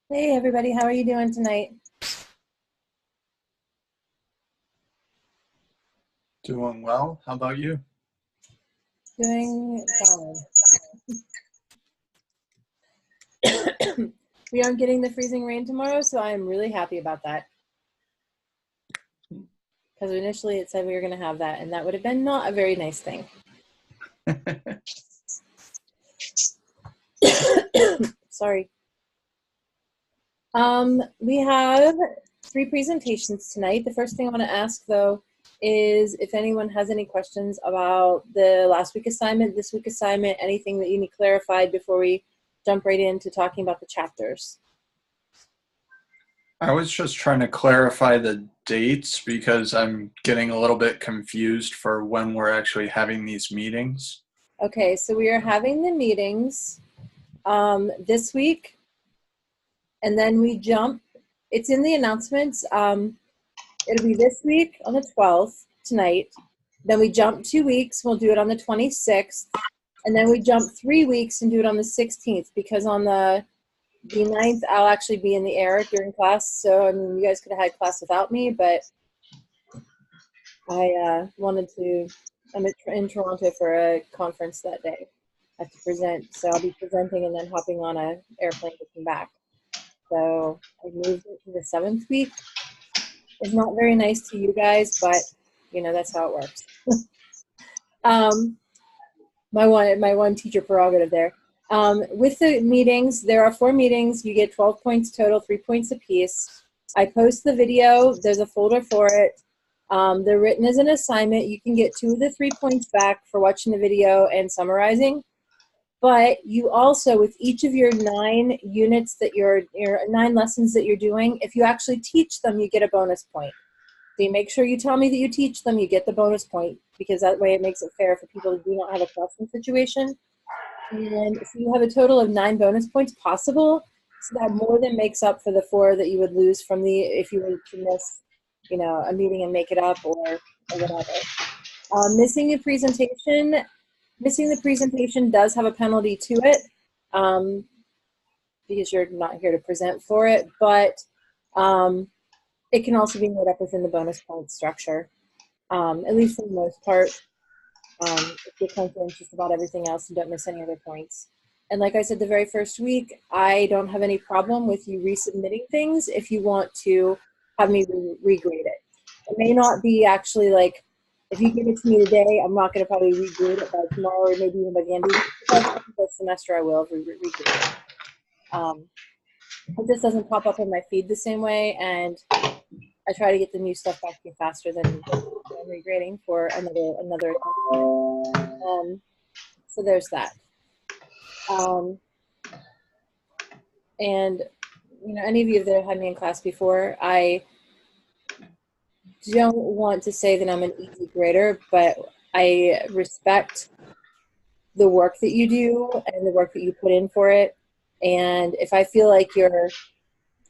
Hey everybody, how are you doing tonight? Doing well. How about you? Doing fine. We aren't getting the freezing rain tomorrow, so I'm really happy about that. Because initially it said we were going to have that, and that would have been not a very nice thing. Sorry. We have 3 presentations tonight. The first thing I want to ask, though, is if anyone has any questions about the last week assignment, this week assignment, anything that you need clarified before we jump right into talking about the chapters. I was just trying to clarify the dates because I'm getting a little bit confused for when we're actually having these meetings. Okay, so we are having the meetings this week, and then we jump. It's in the announcements. It'll be this week on the 12th, tonight. Then we jump 2 weeks. We'll do it on the 26th. And then we jump 3 weeks and do it on the 16th, because on the 9th, I'll actually be in the air during class. So, I mean, you guys could have had class without me, but I wanted to, I'm in Toronto for a conference that day. I have to present, so I'll be presenting and then hopping on a airplane to come back. So I moved it to the 7th week. It's not very nice to you guys, but you know, that's how it works. My one teacher prerogative there. With the meetings, there are 4 meetings. You get 12 points total, 3 points apiece. I post the video. There's a folder for it. They're written as an assignment. You can get 2 of the 3 points back for watching the video and summarizing. But you also, with each of your 9 units that your 9 lessons that you're doing, if you actually teach them, you get a bonus point. So you make sure you tell me that you teach them, you get the bonus point, because that way it makes it fair for people who do not have a classroom situation. And so you have a total of 9 bonus points possible. So that more than makes up for the 4 that you would lose from if you were to miss, a meeting and make it up or whatever. Missing the presentation does have a penalty to it, because you're not here to present for it, but it can also be made up within the bonus point structure, at least for the most part. If you're confident just about everything else and don't miss any other points. And like I said, the very first week, I don't have any problem with you resubmitting things if you want to have me regrade it. It may not be actually like, if you give it to me today, I'm not going to probably regrade it by tomorrow or maybe even by the end of the semester I will regrade it. It just doesn't pop up in my feed the same way, and I try to get the new stuff back to you faster than regrading for another so there's that. And any of you that have had me in class before, I don't want to say that I'm an easy grader, but I respect the work that you do and the work that you put in for it. And if I feel like you're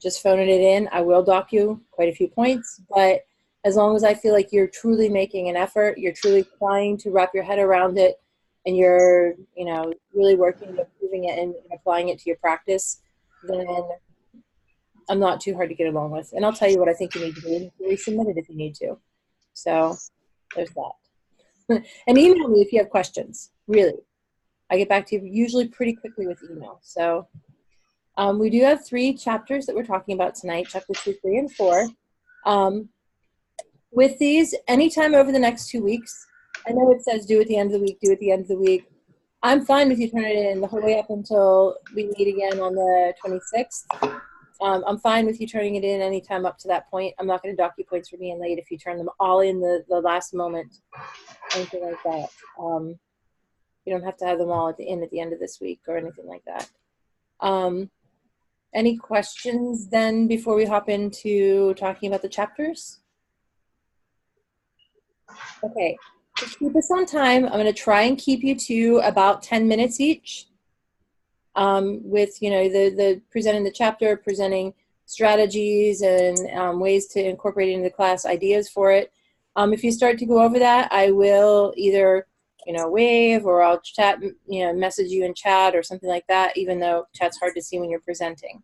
just phoning it in, I will dock you quite a few points. But as long as I feel like you're truly making an effort, you're truly trying to wrap your head around it, and you're, really working and improving it and applying it to your practice, then I'm not too hard to get along with. And I'll tell you what I think you need to do, and you can resubmit it if you need to. So there's that. And email me if you have questions, really. I get back to you usually pretty quickly with email. So we do have 3 chapters that we're talking about tonight, chapters 2, 3, and 4. With these, anytime over the next 2 weeks, I know it says do at the end of the week, do at the end of the week. I'm fine with you turning it in the whole way up until we meet again on the 26th. I'm fine with you turning it in anytime up to that point. I'm not going to dock you points for being late if you turn them all in the last moment, anything like that. You don't have to have them all at the end of this week or anything like that. Any questions then before we hop into talking about the chapters? Okay, to keep us on time, I'm going to try and keep you to about 10 minutes each. With the presenting the chapter, presenting strategies and ways to incorporate it into the class, ideas for it. If you start to go over that, I will either wave, or I'll chat, message you in chat or something like that, even though chat's hard to see when you're presenting.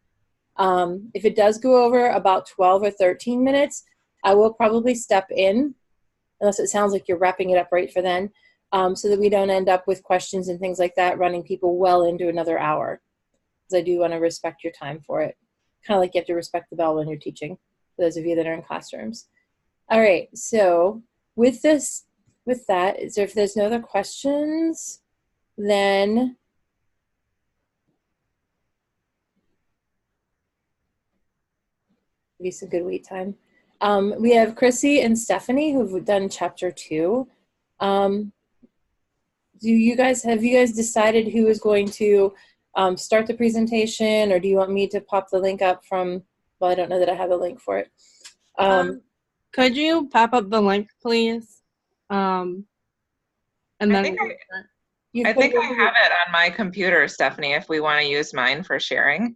If it does go over about 12 or 13 minutes, I will probably step in, unless it sounds like you're wrapping it up right for then, so that we don't end up with questions and things like that running people well into another hour. Because I do want to respect your time for it. Kind of like you have to respect the bell when you're teaching, for those of you that are in classrooms. All right, so with that, if there's no other questions, then give you some good wait time. We have Chrissy and Stephanie who've done chapter 2. Have you guys decided who is going to start the presentation, or do you want me to pop the link up from, well, I don't know that I have a link for it. Could you pop up the link, please? And then I think I have it on my computer, Stephanie, if we want to use mine for sharing.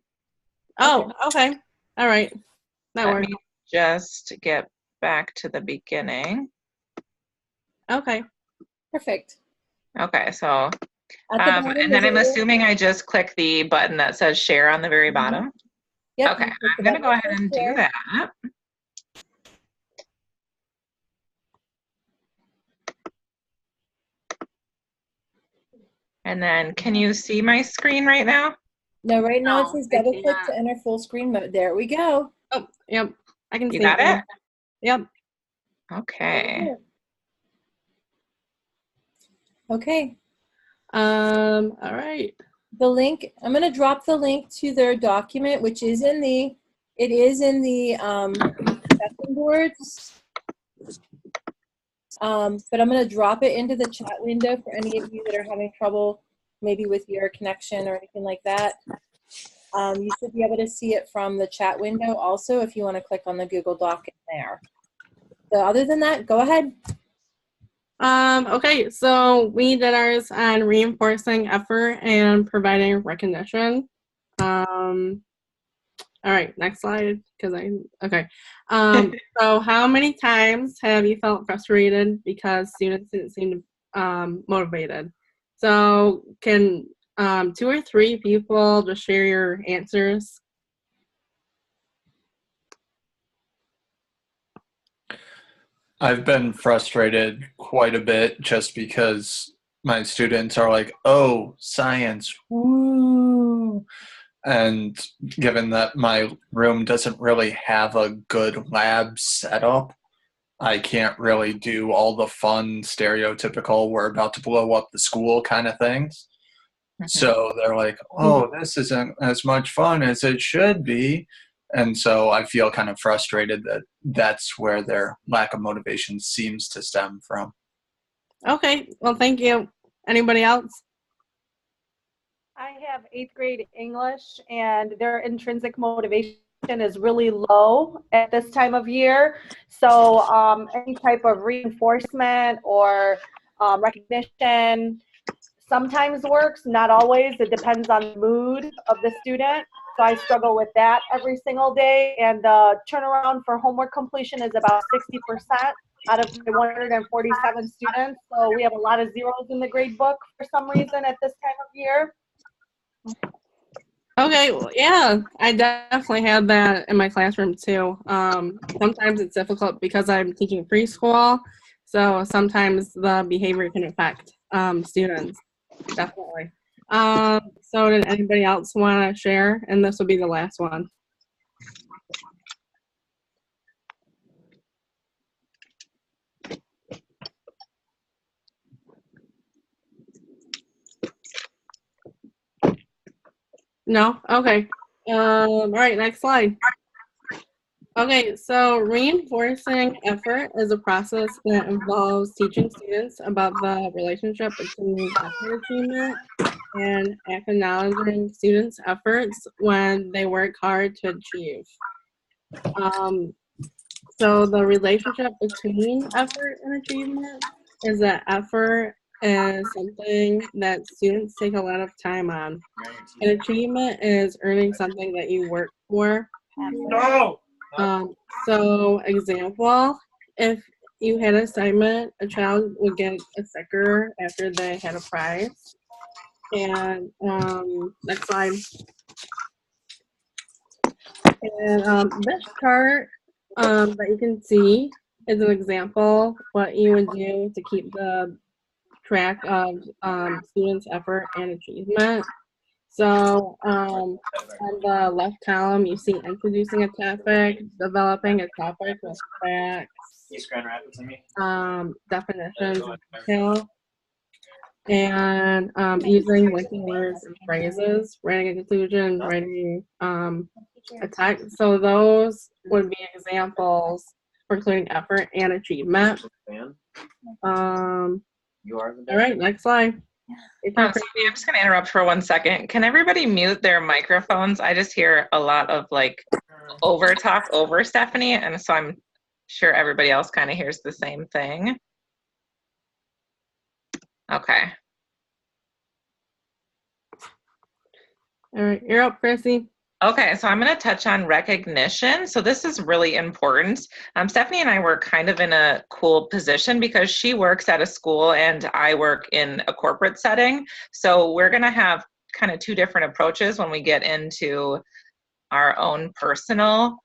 Oh, okay. All right. That Let works. me just get back to the beginning. Okay. Perfect. Okay, so, And then I'm assuming I just click the button that says share on the very bottom. Yep. Okay, I'm going to go ahead and do that. And then, can you see my screen right now? No, right now it No, says I double click can't. to enter full screen mode. There we go. Oh, yep. I can see You got it? Yep. Okay. Okay. All right. The link, I'm going to drop the link to their document, which is in the, session boards. But I'm going to drop it into the chat window for any of you that are having trouble maybe with your connection or anything like that. You should be able to see it from the chat window also if you want to click on the Google Doc in there. So other than that, go ahead. Okay, so we did ours on reinforcing effort and providing recognition. All right, next slide, okay. So how many times have you felt frustrated because students didn't seem motivated? So can 2 or 3 people just share your answers? I've been frustrated quite a bit just because my students are like, oh, science, woo. And given that my room doesn't really have a good lab setup, I can't really do all the fun, stereotypical, we're about to blow up the school kind of things. So they're like, oh, this isn't as much fun as it should be. And so I feel kind of frustrated that that's where their lack of motivation seems to stem from. Okay, well, thank you. Anybody else? I have 8th grade English, and their intrinsic motivation is really low at this time of year. So any type of reinforcement or recognition sometimes works, not always. It depends on the mood of the student. So I struggle with that every single day. And the turnaround for homework completion is about 60% out of my 147 students. So we have a lot of zeros in the grade book for some reason at this time of year. Okay, well, yeah, I definitely had that in my classroom too. Sometimes it's difficult because I'm teaching preschool, so sometimes the behavior can affect students, definitely. So did anybody else want to share? And this will be the last one. No? Okay. All right, next slide. Okay, so reinforcing effort is a process that involves teaching students about the relationship between effort achievement and acknowledging students' efforts when they work hard to achieve. So the relationship between effort and achievement is that effort is something that students take a lot of time on. An achievement is earning something that you work for. No! So example, if you had an assignment, a child would get a sticker after they had a prize. And next slide. And this chart that you can see is an example what you would do to keep the track of students' effort and achievement. So on the left column, you see introducing a topic, developing a topic with facts, definitions, and detail, and using linking words and phrases, writing a conclusion, writing a text. So those would be examples for including effort and achievement. All right, next slide. I'm just going to interrupt for 1 second. Can everybody mute their microphones? I just hear a lot of like over talk over Stephanie, and so I'm sure everybody else kind of hears the same thing. Okay. All right, you're up, Chrissy. Okay, so I'm going to touch on recognition. So this is really important. Stephanie and I were kind of in a cool position because she works at a school and I work in a corporate setting. So we're going to have kind of two different approaches when we get into our own personal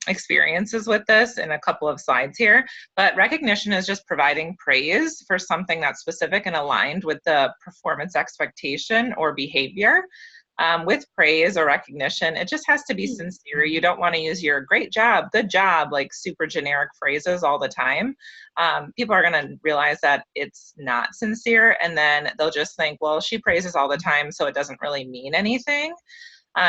experiences with this in a couple of slides here. But recognition is just providing praise for something that's specific and aligned with the performance expectation or behavior. With praise or recognition, it just has to be sincere. You don't want to use your great job, good job, like super generic phrases all the time. People are going to realize that it's not sincere, and then they'll just think, well, she praises all the time, so it doesn't really mean anything.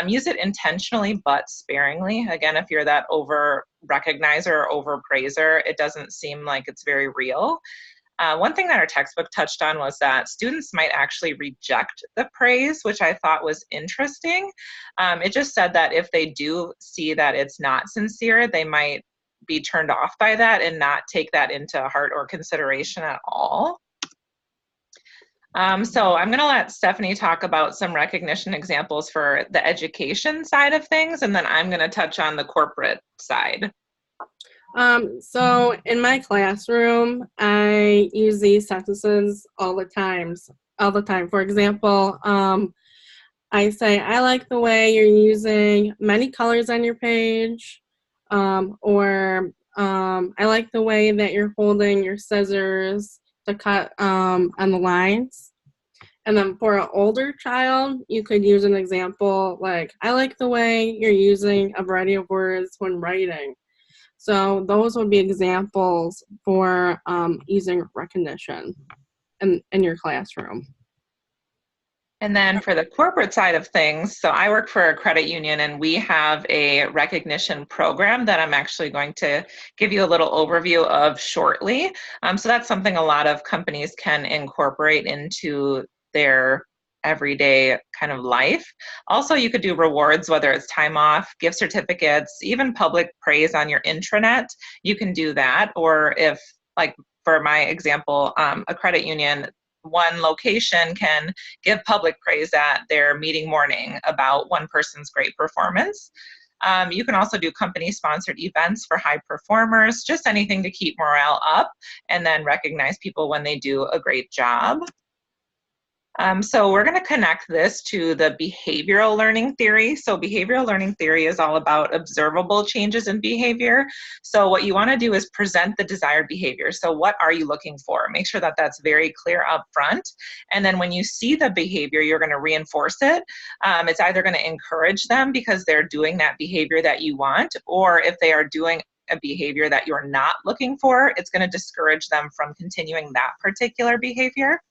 Use it intentionally but sparingly. Again, if you're that over recognizer or over praiser, it doesn't seem like it's very real. One thing that our textbook touched on was that students might actually reject the praise, which I thought was interesting. It just said that if they do see that it's not sincere, they might be turned off by that and not take that into heart or consideration at all. So I'm going to let Stephanie talk about some recognition examples for the education side of things, and then I'm going to touch on the corporate side. So in my classroom, I use these sentences all the time. For example, I say, I like the way you're using many colors on your page, or I like the way that you're holding your scissors to cut on the lines. And then for an older child, you could use an example like, I like the way you're using a variety of words when writing. So those would be examples for using recognition in your classroom. And then for the corporate side of things, so I work for a credit union and we have a recognition program that I'm actually going to give you a little overview of shortly. So that's something a lot of companies can incorporate into their everyday kind of life. Also, you could do rewards, whether it's time off, gift certificates, even public praise on your intranet. You can do that. Or if, like for my example, a credit union, one location can give public praise at their meeting morning about one person's great performance. You can also do company-sponsored events for high performers, just anything to keep morale up and then recognize people when they do a great job. So we're going to connect this to the behavioral learning theory. So behavioral learning theory is all about observable changes in behavior. So what you want to do is present the desired behavior. So what are you looking for? Make sure that that's very clear up front. And then when you see the behavior, you're going to reinforce it. It's either going to encourage them because they're doing that behavior that you want, or if they are doing a behavior that you're not looking for, it's going to discourage them from continuing that particular behavior.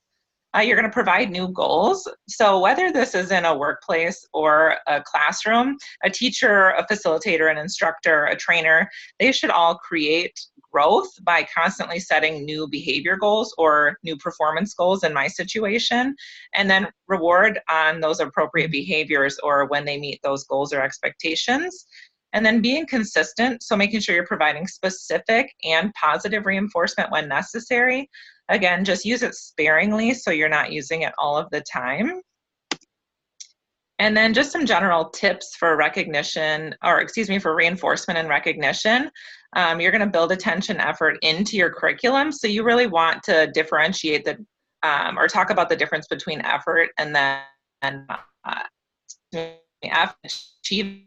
You're going to provide new goals. So whether this is in a workplace or a classroom, a teacher, a facilitator, an instructor, a trainer, they should all create growth by constantly setting new behavior goals or new performance goals in my situation, and then reward on those appropriate behaviors or when they meet those goals or expectations. And then being consistent, so making sure you're providing specific and positive reinforcement when necessary. Again, just use it sparingly so you're not using it all of the time. And then just some general tips for recognition, or excuse me, for reinforcement and recognition. You're going to build attention effort into your curriculum. So you really want to differentiate the, or talk about the difference between effort and then achievement.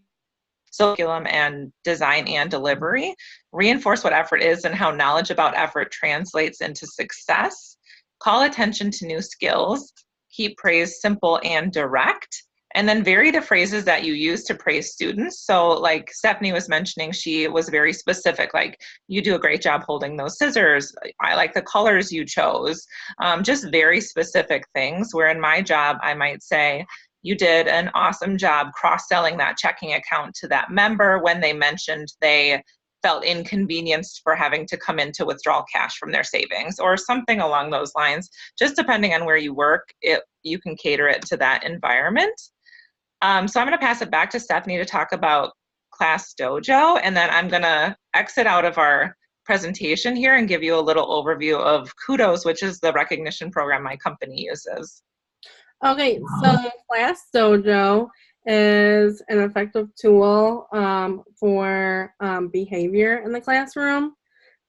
so curriculum and design and delivery. Reinforce what effort is and how knowledge about effort translates into success. Call attention to new skills. Keep praise simple and direct. And then vary the phrases that you use to praise students. So like Stephanie was mentioning, she was very specific, like, you do a great job holding those scissors. I like the colors you chose. Just very specific things, where in my job, I might say, you did an awesome job cross-selling that checking account to that member when they mentioned they felt inconvenienced for having to come in to withdraw cash from their savings, or something along those lines. Just depending on where you work, you can cater it to that environment. So I'm going to pass it back to Stephanie to talk about Class Dojo, and then I'm going to exit out of our presentation here and give you a little overview of Kudos, which is the recognition program my company uses. Okay, so Class Dojo is an effective tool for behavior in the classroom.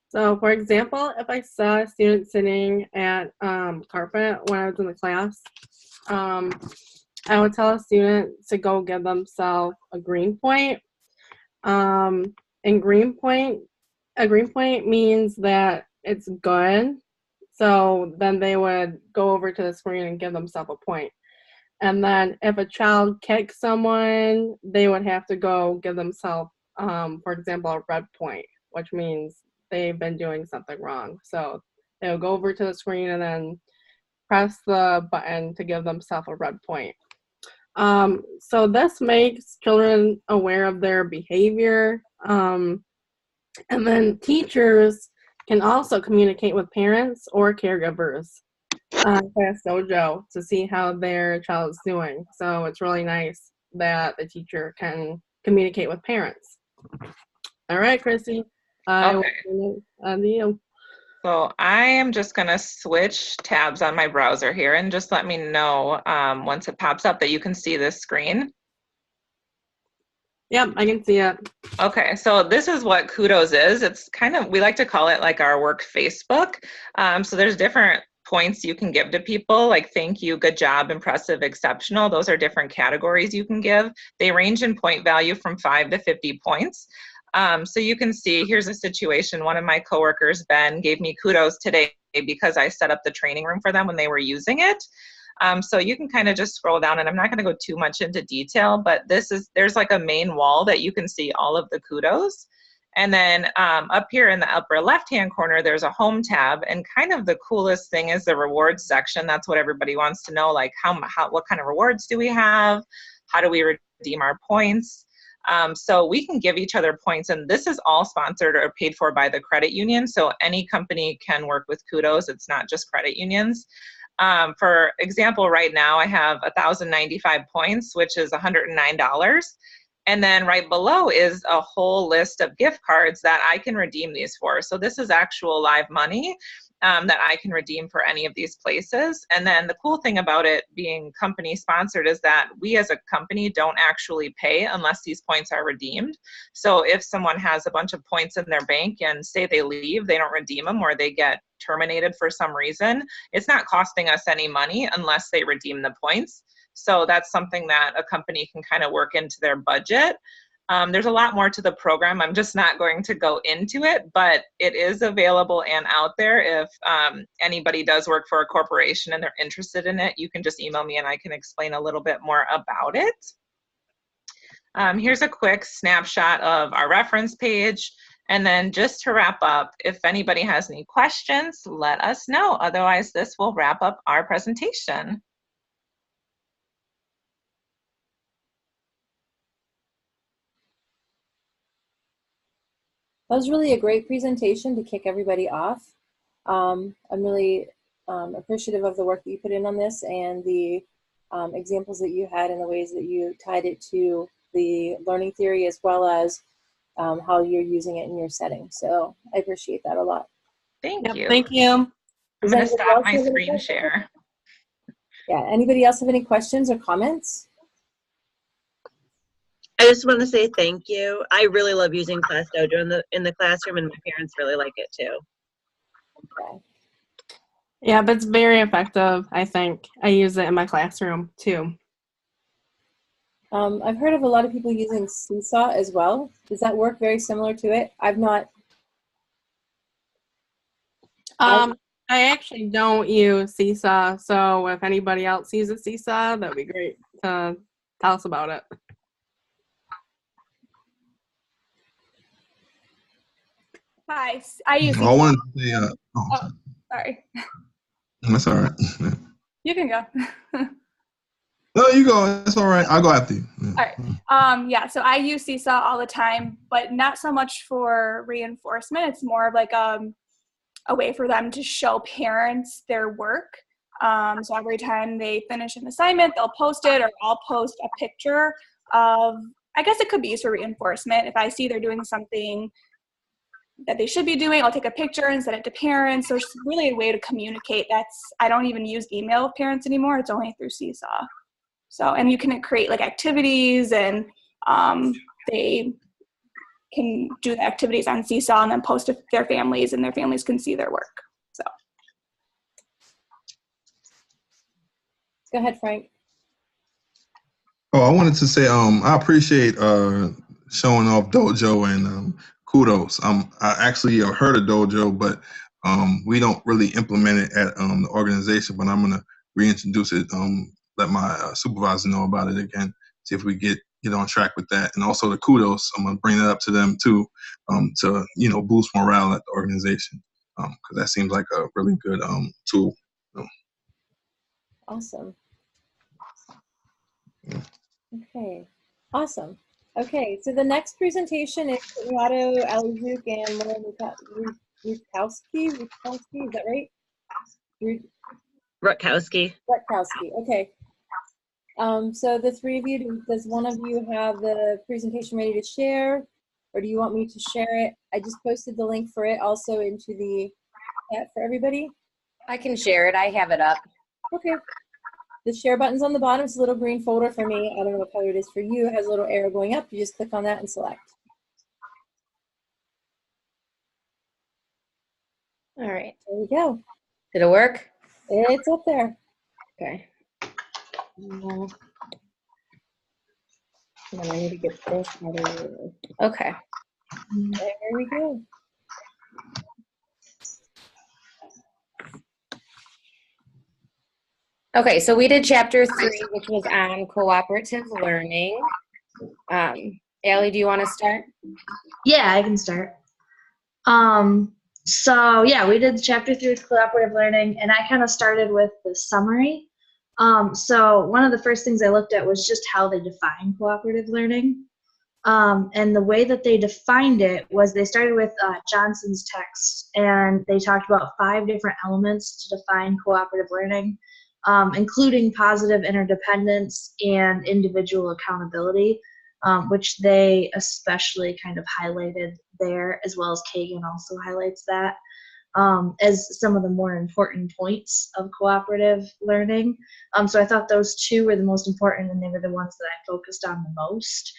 So for example, if I saw a student sitting at carpet when I was in the class, I would tell a student to go give themselves a green point. And a green point means that it's good. So then they would go over to the screen and give themselves a point. And then if a child kicks someone, they would have to go give themselves, for example, a red point, which means they've been doing something wrong. So they would go over to the screen and then press the button to give themselves a red point. So this makes children aware of their behavior. And then teachers can also communicate with parents or caregivers on Class Dojo to see how their child is doing. So it's really nice that the teacher can communicate with parents. All right, Chrissy. Okay. On to you. So I am just going to switch tabs on my browser here, and just let me know once it pops up that you can see this screen. Yep, I can see it. Okay, so this is what Kudos is. It's kind of, we like to call it like our work Facebook. So there's different points you can give to people, like thank you, good job, impressive, exceptional. Those are different categories you can give. They range in point value from 5 to 50 points. So you can see, here's a situation. One of my coworkers, Ben, gave me kudos today because I set up the training room for them when they were using it. So you can kind of just scroll down, and I'm not going to go too much into detail, but there's like a main wall that you can see all of the kudos. And then up here in the upper left-hand corner, there's a home tab, and kind of the coolest thing is the rewards section. That's what everybody wants to know, like what kind of rewards do we have? How do we redeem our points? So we can give each other points, and this is all sponsored or paid for by the credit union. So any company can work with Kudos. It's not just credit unions. For example, right now I have 1,095 points, which is $109. And then right below is a whole list of gift cards that I can redeem these for. So this is actual live money that I can redeem for any of these places. And then the cool thing about it being company sponsored is that we as a company don't actually pay unless these points are redeemed. So if someone has a bunch of points in their bank and say they leave, they don't redeem them, or they get terminated for some reason, it's not costing us any money unless they redeem the points. So that's something that a company can kind of work into their budget. There's a lot more to the program. I'm just not going to go into it, but it is available and out there. If anybody does work for a corporation and they're interested in it, you can just email me and I can explain a little bit more about it. Here's a quick snapshot of our reference page. And then just to wrap up, if anybody has any questions, let us know. Otherwise, this will wrap up our presentation. That was really a great presentation to kick everybody off. I'm really appreciative of the work that you put in on this and the examples that you had and the ways that you tied it to the learning theory as well as how you're using it in your setting. So I appreciate that a lot. Thank you. Thank you. I'm going to stop my screen share. Yeah, anybody else have any questions or comments? I just want to say thank you. I really love using Class Dojo in the classroom, and my parents really like it too. Okay. Yeah, but it's very effective, I think. I use it in my classroom too. I've heard of a lot of people using Seesaw as well. Does that work very similar to it? I've not. I actually don't use Seesaw, so if anybody else uses Seesaw, that'd be great to tell us about it. Hi, I use I Seesaw. wanted to say, Oh, sorry. that's all right. You can go. No, you go. It's all right. I'll go after you. All right. Yeah, so I use Seesaw all the time, but not so much for reinforcement. It's more of like a way for them to show parents their work. So every time they finish an assignment, they'll post it, or I'll post a picture of, I guess it could be used for reinforcement. If I see they're doing something that they should be doing, I'll take a picture and send it to parents. So it's really a way to communicate. I don't even use email with parents anymore. It's only through Seesaw. So, and you can create like activities, and they can do the activities on Seesaw and then post to their families, and their families can see their work. So. Go ahead, Frank. Oh, I wanted to say, I appreciate showing off Dojo, and kudos. I actually heard of Dojo, but we don't really implement it at the organization. But I'm gonna reintroduce it. Let my supervisor know about it again. See if we get on track with that. And also the kudos, I'm gonna bring that up to them too, to boost morale at the organization, because that seems like a really good tool. Awesome. Okay, awesome. Okay, so the next presentation is Renato Alizuk and Laura Rutkowski. Is that right? Rutkowski. Rutkowski, okay. So the three of you, does one of you have the presentation ready to share? Or do you want me to share it? I just posted the link for it also into the chat for everybody. I can share it. I have it up. Okay. The share button's on the bottom. It's a little green folder for me. I don't know what color it is for you. It has a little arrow going up. You just click on that and select. All right. There we go. Did it work? It's up there. Okay. And then I need to get this out of here. Okay. There we go. Okay, so we did chapter 3, which was on cooperative learning. Allie, do you want to start? Yeah, I can start. So yeah, we did chapter 3 with cooperative learning, and I kind of started with the summary. So one of the first things I looked at was just how they define cooperative learning. And the way that they defined it was they started with Johnson's text, and they talked about 5 different elements to define cooperative learning, including positive interdependence and individual accountability, which they especially kind of highlighted there, as well as Kagan also highlights that as some of the more important points of cooperative learning. So I thought those 2 were the most important, and they were the ones that I focused on the most,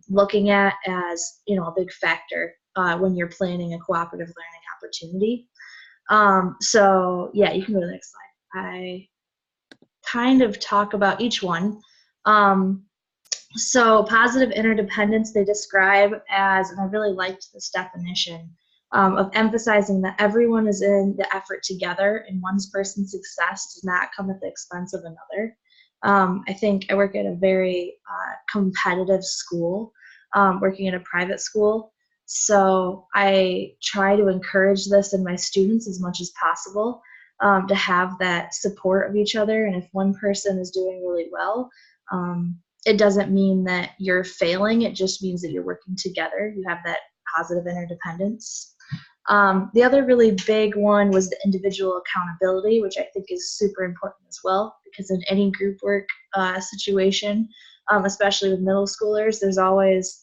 looking at as, a big factor when you're planning a cooperative learning opportunity. So yeah, you can go to the next slide. I kind of talk about each one. So positive interdependence they describe as, and I really liked this definition, of emphasizing that everyone is in the effort together and one person's success does not come at the expense of another. I think I work at a very competitive school, working at a private school. So I try to encourage this in my students as much as possible, to have that support of each other. And if one person is doing really well, it doesn't mean that you're failing. It just means that you're working together. You have that positive interdependence. The other really big one was the individual accountability, which I think is super important as well, because in any group work situation, especially with middle schoolers, there's always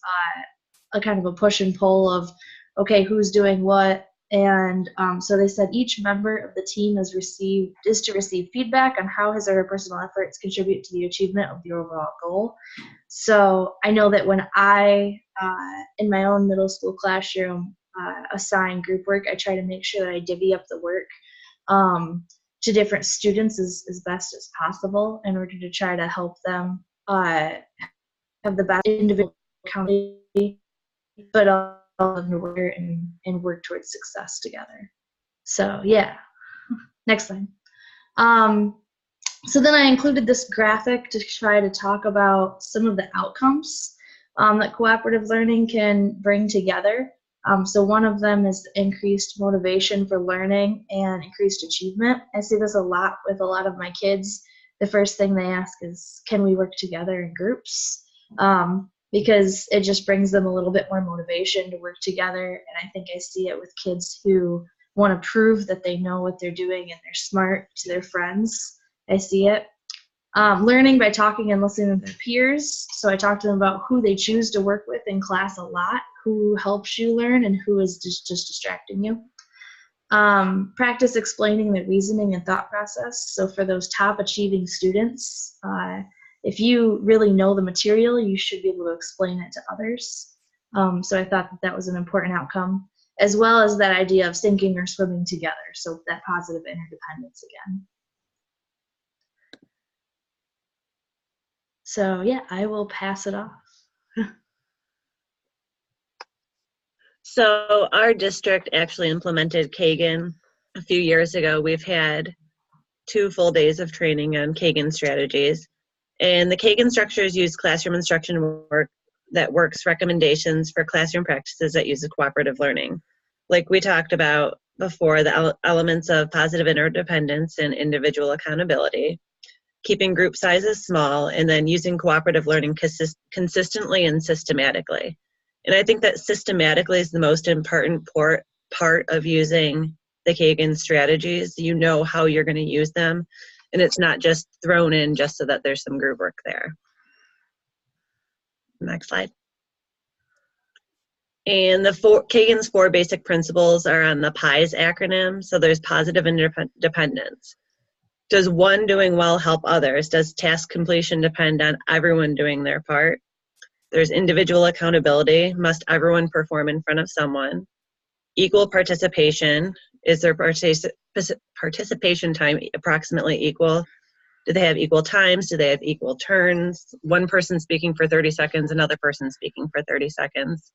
a kind of a push and pull of, okay, who's doing what? And so they said each member of the team is to receive feedback on how his or her personal efforts contribute to the achievement of the overall goal. So I know that when I, in my own middle school classroom, assign group work, I try to make sure that I divvy up the work to different students as best as possible in order to try to help them have the best individual accountability, but all of them work and work towards success together. So yeah, next slide. So then I included this graphic to try to talk about some of the outcomes that cooperative learning can bring together. So one of them is increased motivation for learning and increased achievement. I see this a lot with a lot of my kids. The first thing they ask is, can we work together in groups? Because it just brings them a little bit more motivation to work together. And I think I see it with kids who want to prove that they know what they're doing and they're smart to their friends. I see it. Learning by talking and listening to their peers. So I talk to them about who they choose to work with in class a lot, who helps you learn, and who is just distracting you. Practice explaining the reasoning and thought process. So for those top achieving students, if you really know the material, you should be able to explain it to others. So I thought that was an important outcome, as well as that idea of sinking or swimming together. So that positive interdependence again. So yeah, I will pass it off. So our district actually implemented Kagan a few years ago. We've had 2 full days of training on Kagan strategies. And the Kagan structures use classroom instruction work that works recommendations for classroom practices that uses cooperative learning. Like we talked about before, the elements of positive interdependence and individual accountability, keeping group sizes small, and then using cooperative learning consistently and systematically. And I think that systematically is the most important part of using the Kagan strategies. You know how you're going to use them, and it's not just thrown in just so that there's some group work there. Next slide. And Kagan's 4 basic principles are on the PIES acronym. So there's positive interdependence. Does one doing well help others? Does task completion depend on everyone doing their part? There's individual accountability. Must everyone perform in front of someone? Equal participation. Is their participation time approximately equal? Do they have equal times? Do they have equal turns? One person speaking for 30 seconds, another person speaking for 30 seconds.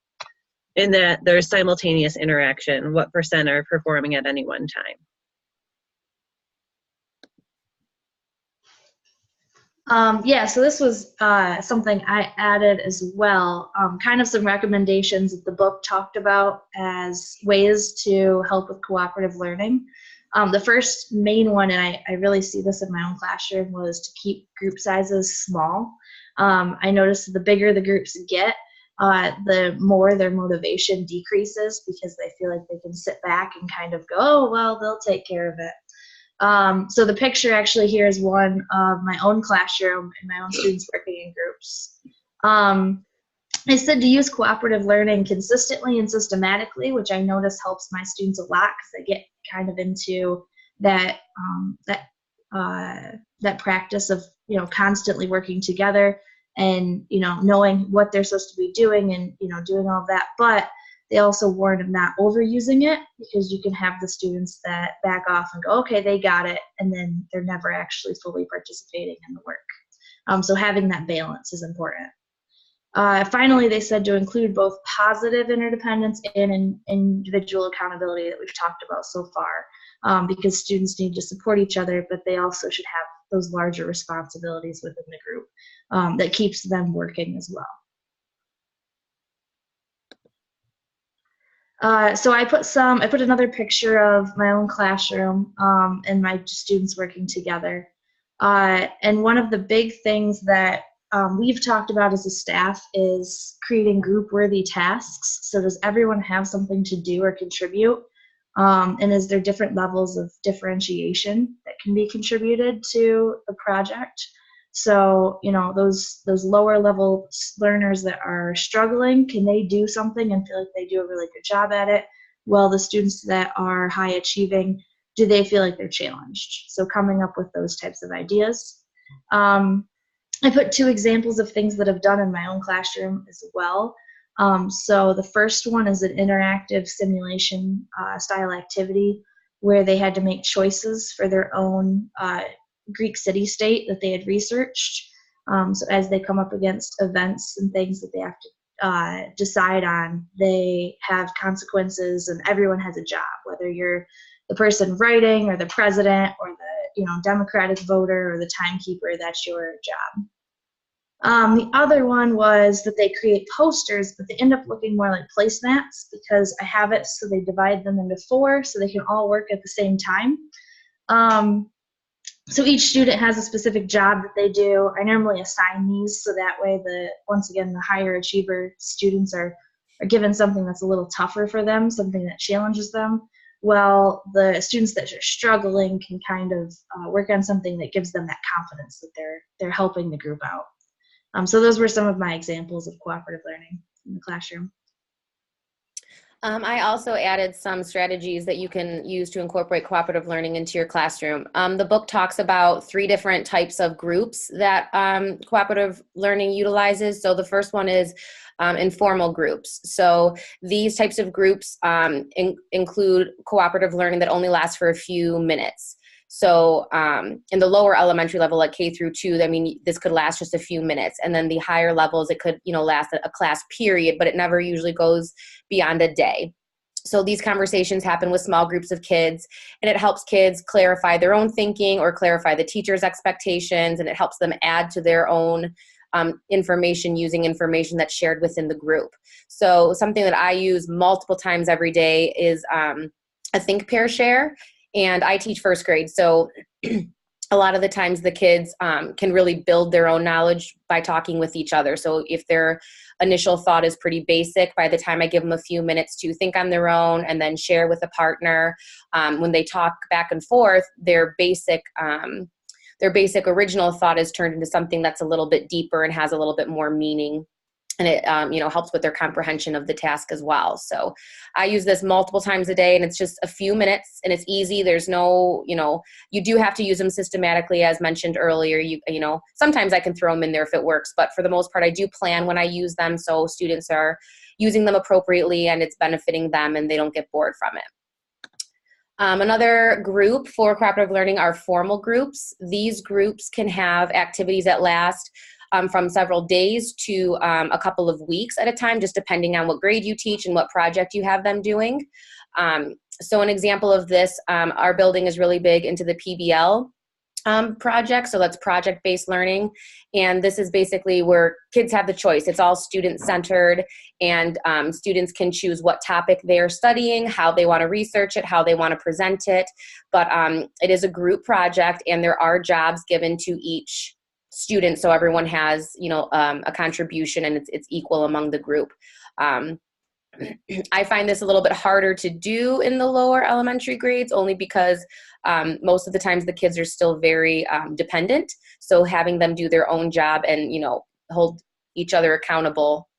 In that there's simultaneous interaction. What % are performing at any one time? Yeah, so this was something I added as well, kind of some recommendations that the book talked about as ways to help with cooperative learning. The first main one, and I really see this in my own classroom, was to keep group sizes small. I noticed the bigger the groups get, the more their motivation decreases because they feel like they can sit back and kind of go, oh, well, they'll take care of it. So the picture actually here is one of my own classroom and my own students working in groups. I said to use cooperative learning consistently and systematically, which I notice helps my students a lot because they get kind of into that that practice of constantly working together and knowing what they're supposed to be doing and doing all of that. But they also warned of not overusing it because you can have the students that back off and go, okay, they got it, and then they're never actually fully participating in the work. So having that balance is important. Finally, they said to include both positive interdependence and individual accountability that we've talked about so far, because students need to support each other, but they also should have those larger responsibilities within the group that keeps them working as well. So I put another picture of my own classroom and my students working together. And one of the big things that we've talked about as a staff is creating group-worthy tasks. So does everyone have something to do or contribute? And is there different levels of differentiation that can be contributed to the project? So, those lower level learners that are struggling, can they do something and feel like they do a really good job at it? Well, the students that are high achieving, do they feel like they're challenged? So coming up with those types of ideas. I put 2 examples of things that I've done in my own classroom as well. So the first one is an interactive simulation style activity where they had to make choices for their own Greek city-state that they had researched. So as they come up against events and things that they have to decide on, they have consequences, and everyone has a job, whether you're the person writing or the president or the Democratic voter or the timekeeper. That's your job. The other one was that they create posters, but they end up looking more like placemats because I have it so they divide them into 4 so they can all work at the same time. So each student has a specific job that they do. I normally assign these so that way once again, the higher achiever students are given something that's a little tougher for them, something that challenges them. Well, the students that are struggling can kind of work on something that gives them that confidence that they're helping the group out. So those were some of my examples of cooperative learning in the classroom. I also added some strategies that you can use to incorporate cooperative learning into your classroom. The book talks about 3 different types of groups that cooperative learning utilizes. So the first one is informal groups. So these types of groups include cooperative learning that only lasts for a few minutes. So in the lower elementary level, like K through 2, I mean, this could last just a few minutes. And then the higher levels, it could, last a class period, but it never usually goes beyond a day. So these conversations happen with small groups of kids, and it helps kids clarify their own thinking or clarify the teacher's expectations, and it helps them add to their own information using information that's shared within the group. So something that I use multiple times every day is a think, pair, share. And I teach first grade, so a lot of the times the kids can really build their own knowledge by talking with each other. So if their initial thought is pretty basic, by the time I give them a few minutes to think on their own and then share with a partner, when they talk back and forth, their basic original thought is turned into something that's a little bit deeper and has a little bit more meaning. And it helps with their comprehension of the task as well. So I use this multiple times a day, and it's just a few minutes, and it's easy. There's no, you do have to use them systematically, as mentioned earlier. Sometimes I can throw them in there if it works, but for the most part, I do plan when I use them so students are using them appropriately and it's benefiting them and they don't get bored from it. Another group for cooperative learning are formal groups. These groups can have activities that last from several days to a couple of weeks at a time, just depending on what grade you teach and what project you have them doing. So an example of this, our building is really big into the PBL project, so that's project-based learning, and this is basically where kids have the choice. It's all student-centered, and students can choose what topic they're studying, how they want to research it, how they want to present it, but it is a group project, and there are jobs given to each student, so everyone has, a contribution, and it's equal among the group. I find this a little bit harder to do in the lower elementary grades, only because most of the times the kids are still very dependent. So having them do their own job and, hold each other accountable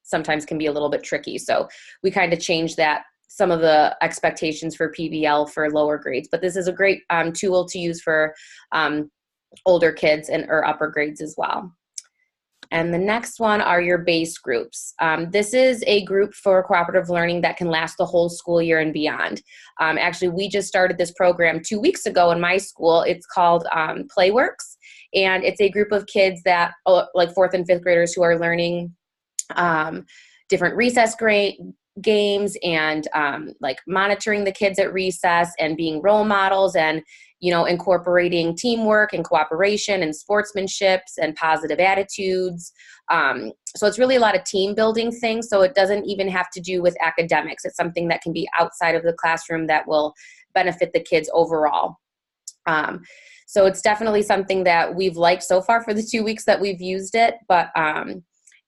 sometimes can be a little bit tricky. So we kind of changed some of the expectations for PBL for lower grades. But this is a great tool to use for older kids or upper grades as well. And the next one are your base groups. This is a group for cooperative learning that can last the whole school year and beyond. Actually, we just started this program 2 weeks ago in my school. It's called Playworks, and it's a group of kids that, like 4th and 5th graders, who are learning different recess games and like monitoring the kids at recess and being role models and incorporating teamwork and cooperation and sportsmanships and positive attitudes. So it's really a lot of team building things. So it doesn't even have to do with academics. It's something that can be outside of the classroom that will benefit the kids overall. So it's definitely something that we've liked so far for the 2 weeks that we've used it, but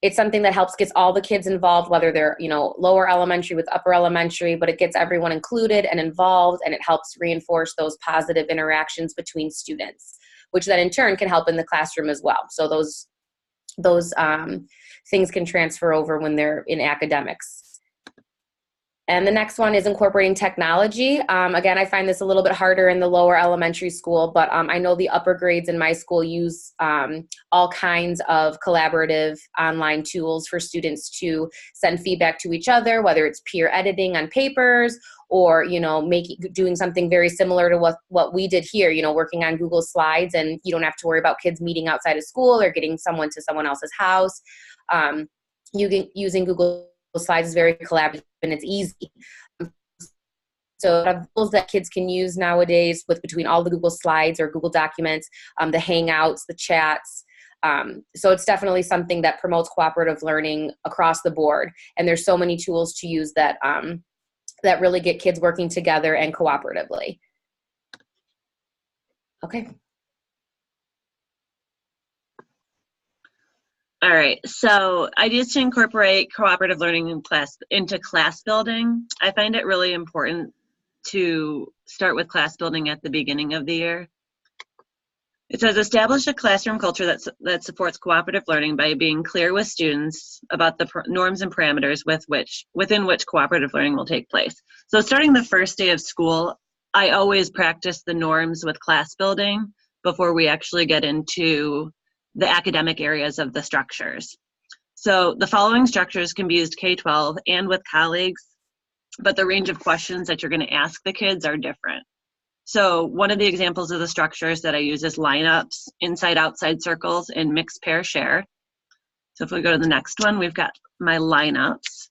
it's something that gets all the kids involved, whether they're, lower elementary with upper elementary, but it gets everyone included and involved, and it helps reinforce those positive interactions between students, which then in turn can help in the classroom as well. So those things can transfer over when they're in academics. And the next one is incorporating technology. Again, I find this a little bit harder in the lower elementary school, but I know the upper grades in my school use all kinds of collaborative online tools for students to send feedback to each other, whether it's peer editing on papers or, doing something very similar to what we did here, working on Google Slides, and you don't have to worry about kids meeting outside of school or getting someone to someone else's house. Using Google Slides is very collaborative and it's easy. So a tools that kids can use nowadays between all the Google Slides or Google Documents, the Hangouts, the chats. So it's definitely something that promotes cooperative learning across the board. And there's so many tools to use that that really get kids working together and cooperatively. Okay. All right, so ideas to incorporate cooperative learning into class building. I find it really important to start with class building at the beginning of the year. It says establish a classroom culture that supports cooperative learning by being clear with students about the norms and parameters within which cooperative learning will take place. So starting the first day of school, I always practice the norms with class building before we actually get into the academic areas of the structures. So the following structures can be used K-12 and with colleagues, but the range of questions that you're going to ask the kids are different. So one of the examples of the structures that I use is lineups, inside-outside circles, and mix, pair, share. So if we go to the next one, we've got my lineups.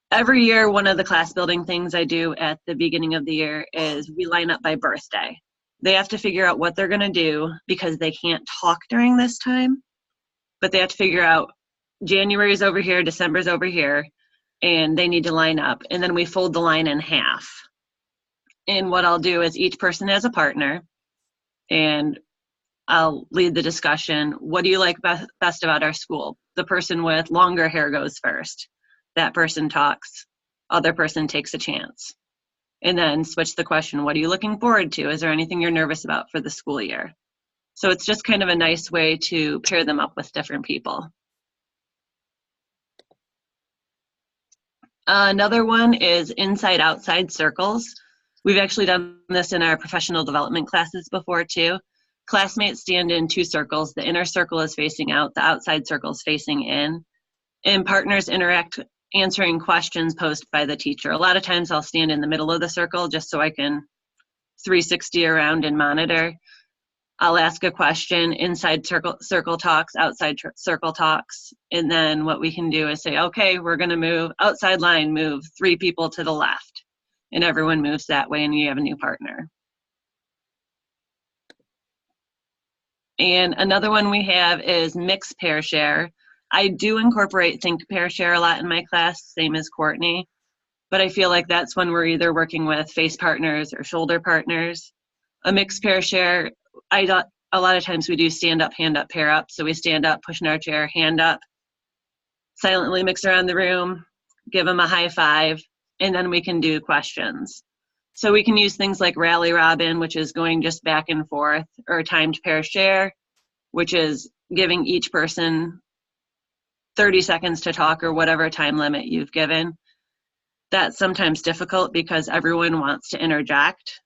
Every year, one of the class building things I do at the beginning of the year is we line up by birthday. They have to figure out what they're going to do because they can't talk during this time, but they have to figure out January's over here, December's over here, and they need to line up. And then we fold the line in half. And what I'll do is each person has a partner, and I'll lead the discussion. What do you like best about our school? The person with longer hair goes first. That person talks. Other person takes a chance. And then switch the question, what are you looking forward to? Is there anything you're nervous about for the school year? So it's just kind of a nice way to pair them up with different people. Another one is inside-outside circles. We've actually done this in our professional development classes before too. Classmates stand in two circles. The inner circle is facing out, the outside circle is facing in. And partners interact answering questions posed by the teacher. A lot of times I'll stand in the middle of the circle just so I can 360 around and monitor. I'll ask a question, inside circle talks, outside circle talks, and then what we can do is say, okay, we're gonna move, outside line, move 3 people to the left, and everyone moves that way and you have a new partner. And another one we have is mix, pair, share. I do incorporate think, pair, share a lot in my class, same as Courtney, but I feel like that's when we're either working with face partners or shoulder partners. A mix, pair, share, a lot of times we do stand up, hand up, pair up. So we stand up, push in our chair, hand up, silently mix around the room, give them a high five, and then we can do questions. So we can use things like rally robin, which is going just back and forth, or timed pair share, which is giving each person 30 seconds to talk or whatever time limit you've given. That's sometimes difficult because everyone wants to interject,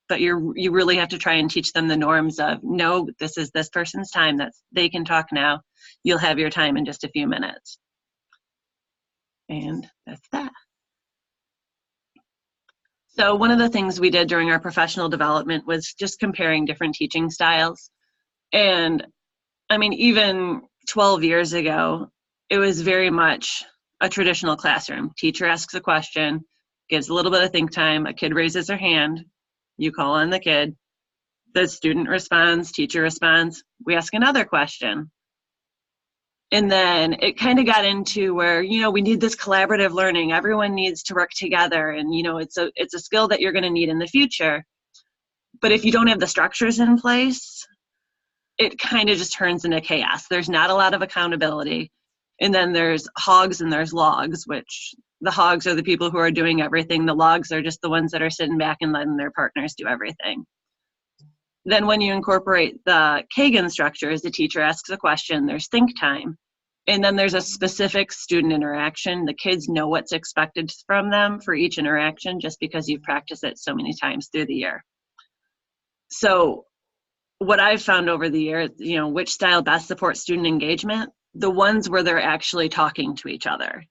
but you really have to try and teach them the norms of, no, this is this person's time, they can talk now. You'll have your time in just a few minutes. And that's that. So one of the things we did during our professional development was just comparing different teaching styles. And I mean, even 12 years ago, it was very much a traditional classroom. Teacher asks a question, gives a little bit of think time, a kid raises their hand, you call on the kid, the student responds, teacher responds, we ask another question. And then it kind of got into where, we need this collaborative learning. Everyone needs to work together. And, it's a skill that you're going to need in the future. But if you don't have the structures in place, it kind of just turns into chaos. There's not a lot of accountability. And then there's hogs and there's logs, which the hogs are the people who are doing everything. The logs are just the ones that are sitting back and letting their partners do everything. Then when you incorporate the Kagan structures, the teacher asks a question, there's think time. And then there's a specific student interaction. The kids know what's expected from them for each interaction just because you've practiced it so many times through the year. So what I've found over the years, which style best supports student engagement, the ones where they're actually talking to each other.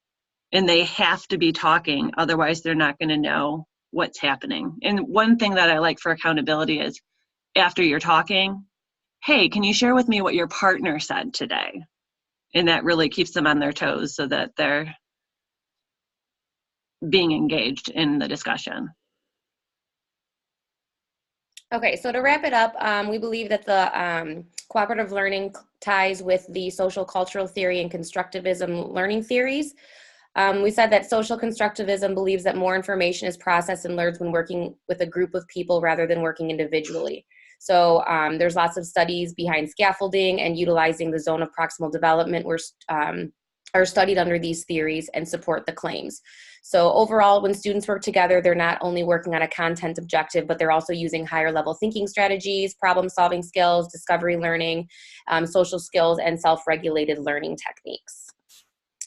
And they have to be talking, otherwise they're not going to know what's happening. And one thing that I like for accountability is after you're talking, hey, can you share with me what your partner said today? And that really keeps them on their toes so that they're being engaged in the discussion. Okay, so to wrap it up, we believe that the cooperative learning ties with the social cultural theory and constructivism learning theories. We said that social constructivism believes that more information is processed and learned when working with a group of people rather than working individually. So there's lots of studies behind scaffolding and utilizing the zone of proximal development are studied under these theories and support the claims. So overall, when students work together, they're not only working on a content objective, but they're also using higher level thinking strategies, problem solving skills, discovery learning, social skills, and self-regulated learning techniques.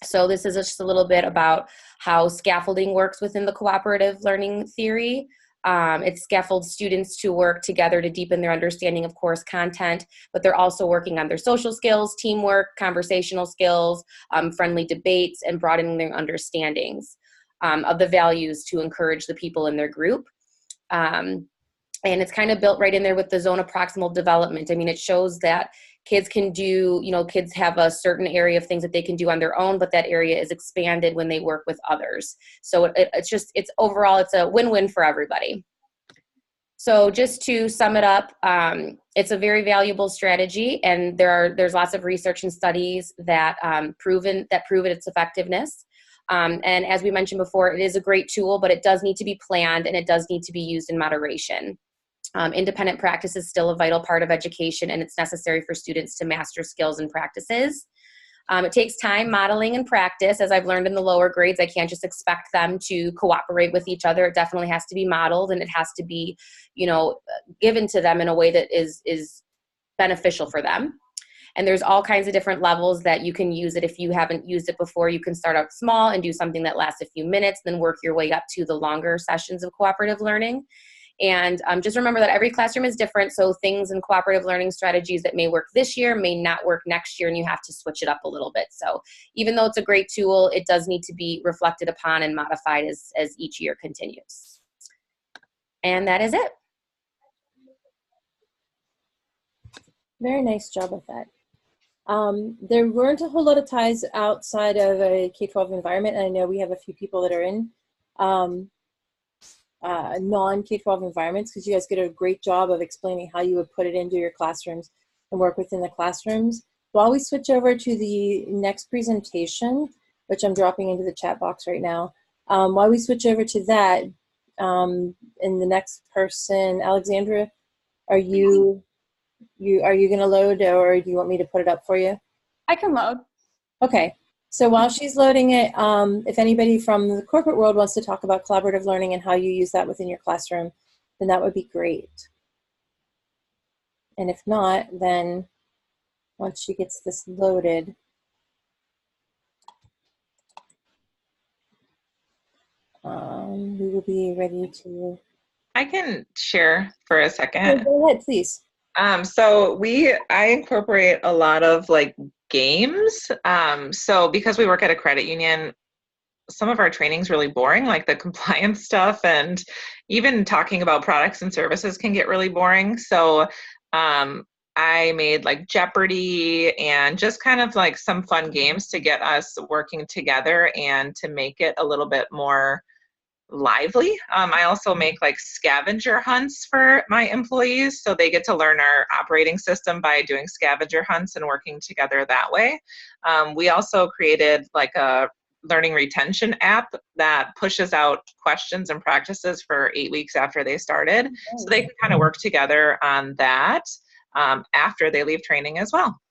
So this is just a little bit about how scaffolding works within the cooperative learning theory. It scaffolds students to work together to deepen their understanding of course content, but they're also working on their social skills, teamwork, conversational skills, friendly debates, and broadening their understandings of the values to encourage the people in their group. And it's kind of built right in there with the zone of proximal development. I mean, it shows that kids can do, kids have a certain area of things that they can do on their own, but that area is expanded when they work with others. So it's overall, it's a win-win for everybody. So just to sum it up, it's a very valuable strategy, and there's lots of research and studies that prove its effectiveness. And as we mentioned before, it is a great tool, but it does need to be planned and it does need to be used in moderation. Independent practice is still a vital part of education, and it's necessary for students to master skills and practices. It takes time, modeling, and practice. As I've learned in the lower grades, I can't just expect them to cooperate with each other. It definitely has to be modeled, and it has to be, given to them in a way that is beneficial for them. And there's all kinds of different levels that you can use it. If you haven't used it before, you can start out small and do something that lasts a few minutes, then work your way up to the longer sessions of cooperative learning. And just remember that every classroom is different, so things in cooperative learning strategies that may work this year may not work next year, and you have to switch it up a little bit. So even though it's a great tool, it does need to be reflected upon and modified as each year continues. And that is it. Very nice job with that. There weren't a whole lot of ties outside of a K-12 environment, and I know we have a few people that are in non-K-12 environments, because you guys did a great job of explaining how you would put it into your classrooms and work within the classrooms. While we switch over to the next presentation, which I'm dropping into the chat box right now, while we switch over to that, and the next person, Alexandra, are you going to load, or do you want me to put it up for you? I can load. Okay. So while she's loading it, if anybody from the corporate world wants to talk about collaborative learning and how you use that within your classroom, then that would be great. And if not, then once she gets this loaded, we will be ready to. I can share for a second. Go ahead, please. So I incorporate a lot of games. So because we work at a credit union, some of our training's really boring, like the compliance stuff, and even talking about products and services can get really boring. So I made Jeopardy and just kind of some fun games to get us working together and to make it a little bit more lively. I also make scavenger hunts for my employees, so they get to learn our operating system by doing scavenger hunts and working together that way. We also created a learning retention app that pushes out questions and practices for 8 weeks after they started, so they can kind of work together on that after they leave training as well.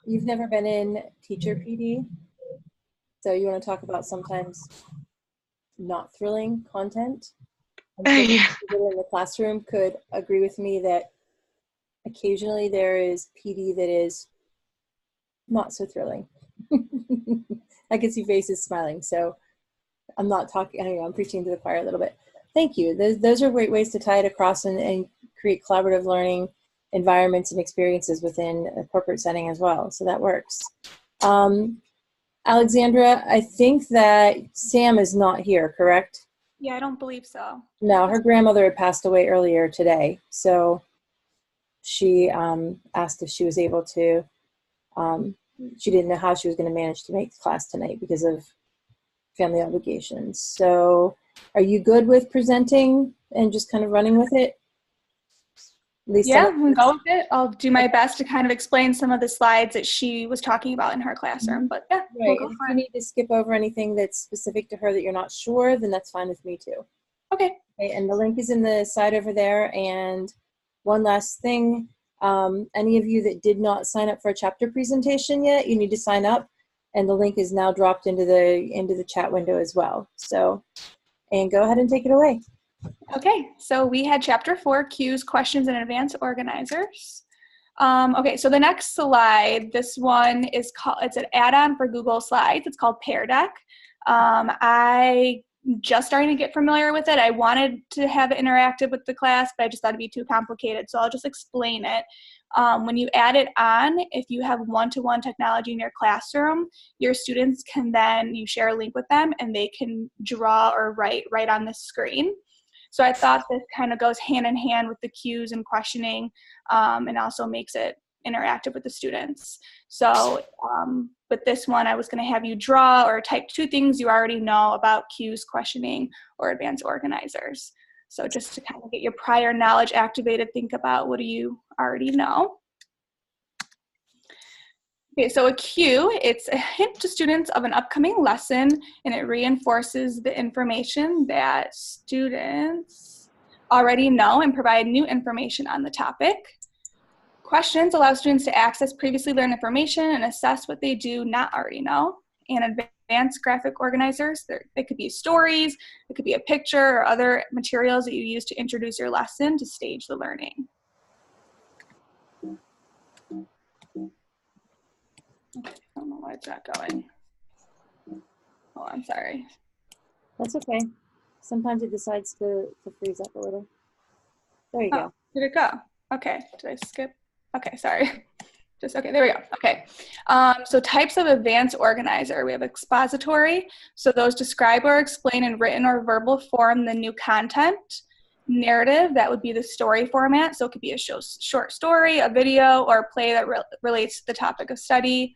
You've never been in teacher PD? So you want to talk about sometimes not thrilling content? I'm sure people in the classroom could agree with me that occasionally there is PD that is not so thrilling. I can see faces smiling, so I'm not talking, I don't know, I'm preaching to the choir a little bit. Thank you. Those are great ways to tie it across and create collaborative learning environments and experiences within a corporate setting as well. So that works. Alexandra, I think that Sam is not here, correct? Yeah, I don't believe so. No, her grandmother had passed away earlier today. So she asked if she was able to, she didn't know how she was going to manage to make class tonight because of family obligations. So are you good with presenting and just kind of running with it? Lisa? Yeah, we can go with it. I'll do my best to kind of explain some of the slides that she was talking about in her classroom. But yeah, we'll Right. go If for you it. need to skip over anything that's specific to her that you're not sure, then that's fine with me too. Okay. Okay, and the link is in the side over there. And one last thing, any of you that did not sign up for a chapter presentation yet, you need to sign up. And the link is now dropped into the chat window as well. So, and go ahead and take it away. Okay, so we had chapter 4, cues, questions, and advanced organizers. Okay, so the next slide, this one is called, it's an add-on for Google Slides. It's called Pear Deck. I just starting to get familiar with it. I wanted to have it interactive with the class, but I just thought it'd be too complicated. So I'll just explain it. When you add it on, if you have one-to-one technology in your classroom, your students can then, you share a link with them and they can draw or write right on the screen. So I thought this kind of goes hand in hand with the cues and questioning, and also makes it interactive with the students. So with this one, I was going to have you draw or type 2 things you already know about cues, questioning, or advanced organizers. So just to kind of get your prior knowledge activated, think about what do you already know. Okay, so a cue, it's a hint to students of an upcoming lesson, and it reinforces the information that students already know and provide new information on the topic. Questions allow students to access previously learned information and assess what they do not already know. And advanced graphic organizers, they could be stories, it could be a picture or other materials that you use to introduce your lesson to stage the learning. Okay, I don't know why it's not going. Oh, I'm sorry. That's okay. Sometimes it decides to freeze up a little. There you go. Did it go? Okay, did I skip? Okay, sorry. Just, okay, there we go. Okay, so types of advanced organizer. We have expository. So those describe or explain in written or verbal form the new content. Narrative, that would be the story format. So it could be a short story, a video, or a play that relates to the topic of study.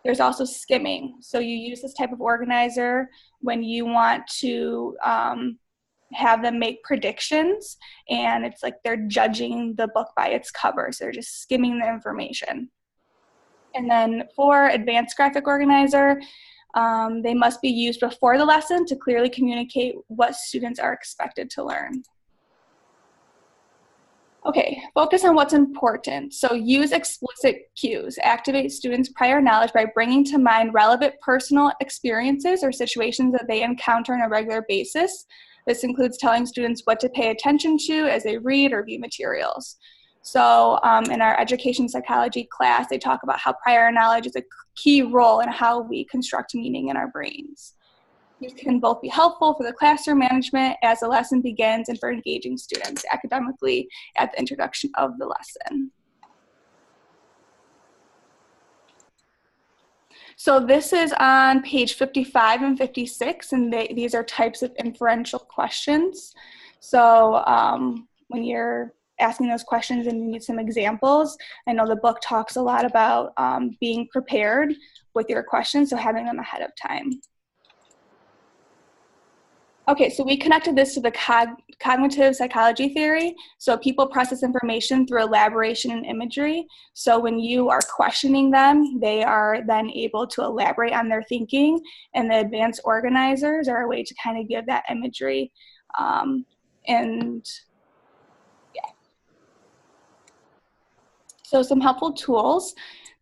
There's also skimming. So you use this type of organizer when you want to have them make predictions, and it's like they're judging the book by its cover. So they're just skimming the information. And then for advanced graphic organizer, they must be used before the lesson to clearly communicate what students are expected to learn. Okay, focus on what's important. So use explicit cues. Activate students' prior knowledge by bringing to mind relevant personal experiences or situations that they encounter on a regular basis. This includes telling students what to pay attention to as they read or view materials. So in our education psychology class, they talk about how prior knowledge is a key role in how we construct meaning in our brains. These can both be helpful for the classroom management as the lesson begins and for engaging students academically at the introduction of the lesson. So this is on page 55 and 56, and these are types of inferential questions. So when you're asking those questions and you need some examples, I know the book talks a lot about being prepared with your questions, so having them ahead of time. Okay, so we connected this to the cognitive psychology theory. So people process information through elaboration and imagery. So when you are questioning them, they are then able to elaborate on their thinking, and the advanced organizers are a way to kind of give that imagery. And yeah. So some helpful tools.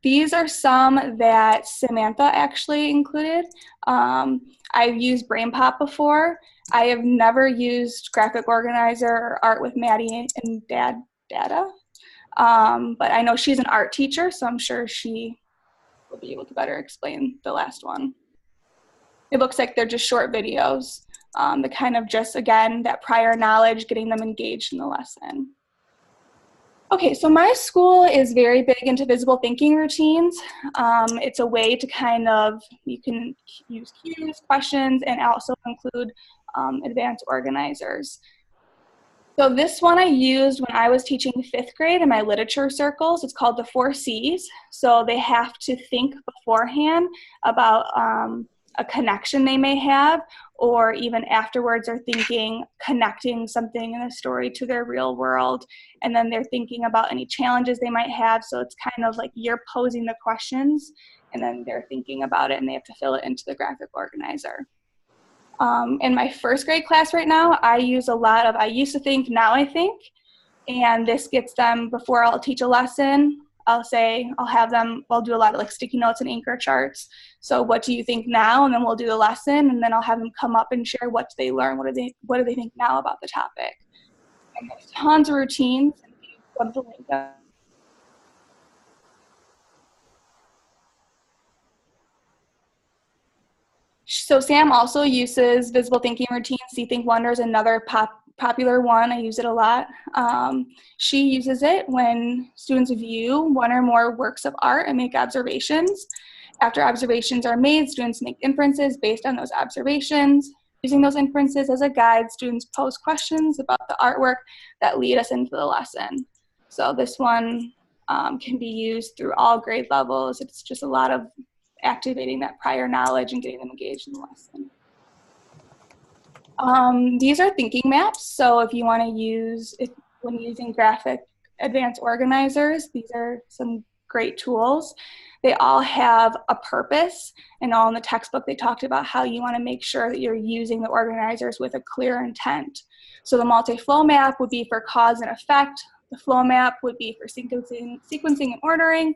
These are some that Samantha actually included. I've used BrainPop before. I have never used Graphic Organizer or Art with Maddie and Data. But I know she's an art teacher, so I'm sure she will be able to better explain the last one. It looks like they're just short videos that kind of just, again, that prior knowledge, getting them engaged in the lesson. Okay, so my school is very big into visible thinking routines. It's a way to kind of, you can use cues, questions, and also include advanced organizers. So this one I used when I was teaching 5th grade in my literature circles. It's called the 4 C's. So they have to think beforehand about a connection they may have, or even afterwards are thinking, connecting something in a story to their real world. And then they're thinking about any challenges they might have. So it's kind of like you're posing the questions and then they're thinking about it and they have to fill it into the graphic organizer. In my 1st grade class right now, I use a lot of I used to think, now I think. And this gets them, before I'll teach a lesson, I'll do a lot of like sticky notes and anchor charts. So what do you think now? And then we'll do the lesson, and then I'll have them come up and share what they learn, what do they think now about the topic. And there's tons of routines. So Sam also uses visible thinking routines. See Think Wonder is another popular one. I use it a lot. She uses it when students view one or more works of art and make observations. After observations are made, students make inferences based on those observations. Using those inferences as a guide, students pose questions about the artwork that lead us into the lesson. So this one can be used through all grade levels. It's just a lot of activating that prior knowledge and getting them engaged in the lesson. These are thinking maps. So if you want to use, when using graphic advanced organizers, these are some great tools. They all have a purpose, and all in the textbook they talked about how you want to make sure that you're using the organizers with a clear intent. So the multi-flow map would be for cause and effect. The flow map would be for sequencing and ordering.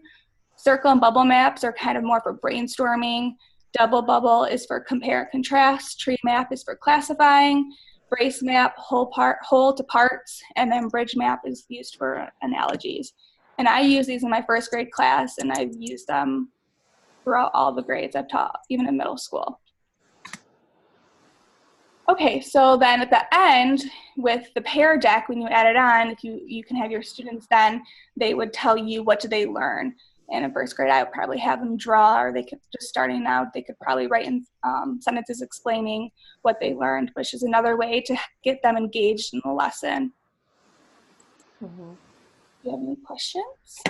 Circle and bubble maps are kind of more for brainstorming. Double bubble is for compare and contrast. Tree map is for classifying. Brace map, whole to parts. And then bridge map is used for analogies. And I use these in my 1st grade class, and I've used them throughout all the grades I've taught, even in middle school. Okay, so then at the end, with the pear deck, when you add it on, if you can have your students then, they would tell you what do they learn. And in 1st grade, I would probably have them draw, or they could, just starting out, they could probably write in sentences explaining what they learned, which is another way to get them engaged in the lesson. Mm-hmm. Do you have any questions?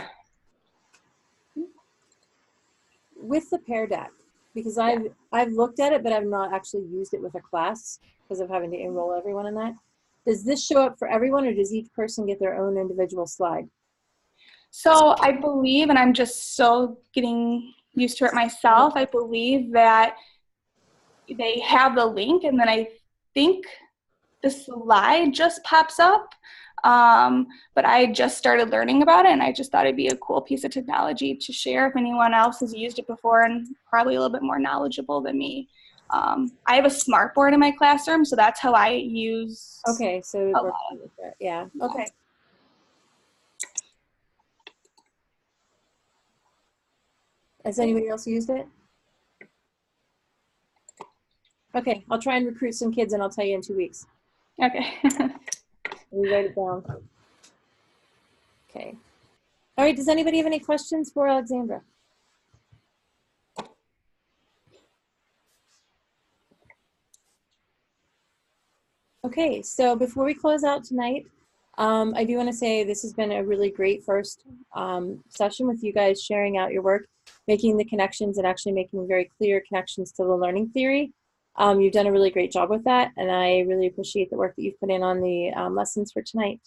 With the pear deck, because I've looked at it, but I've not actually used it with a class because of having to enroll everyone in that. Does this show up for everyone, or does each person get their own individual slide? So I believe, and I'm just still getting used to it myself, I believe that they have the link, and then I think the slide just pops up. But I just started learning about it, and I just thought it'd be a cool piece of technology to share if anyone else has used it before and probably a little bit more knowledgeable than me. I have a smart board in my classroom, so that's how I use. Okay, so it works with that. Yeah. Okay. Has anybody else used it? Okay, I'll try and recruit some kids, and I'll tell you in 2 weeks. Okay. We write it down. Okay. All right, does anybody have any questions for Alexandra? Okay, so before we close out tonight, I do want to say this has been a really great first session with you guys sharing out your work, making the connections and actually making very clear connections to the learning theory. You've done a really great job with that, and I really appreciate the work that you've put in on the lessons for tonight.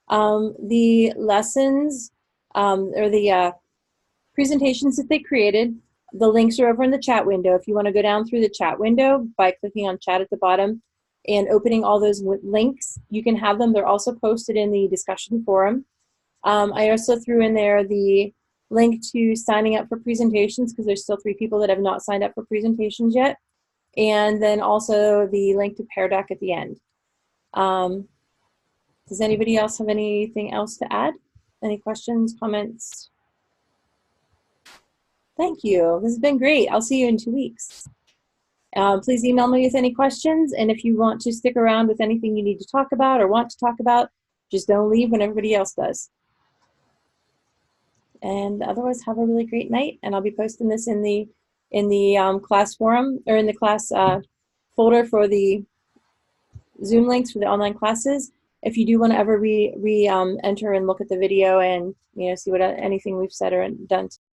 The lessons, or the presentations that they created, the links are over in the chat window. If you want to go down through the chat window by clicking on chat at the bottom and opening all those links, you can have them. They're also posted in the discussion forum. I also threw in there the link to signing up for presentations, because there's still 3 people that have not signed up for presentations yet. And then also the link to Pear Deck at the end. Does anybody else have anything else to add? Any questions, comments? Thank you. This has been great. I'll see you in 2 weeks. Please email me with any questions, and if you want to stick around with anything you need to talk about or want to talk about, just don't leave when everybody else does. And otherwise, have a really great night, and I'll be posting this in the class forum, or in the class folder for the Zoom links for the online classes. If you do want to ever enter and look at the video and see what anything we've said or done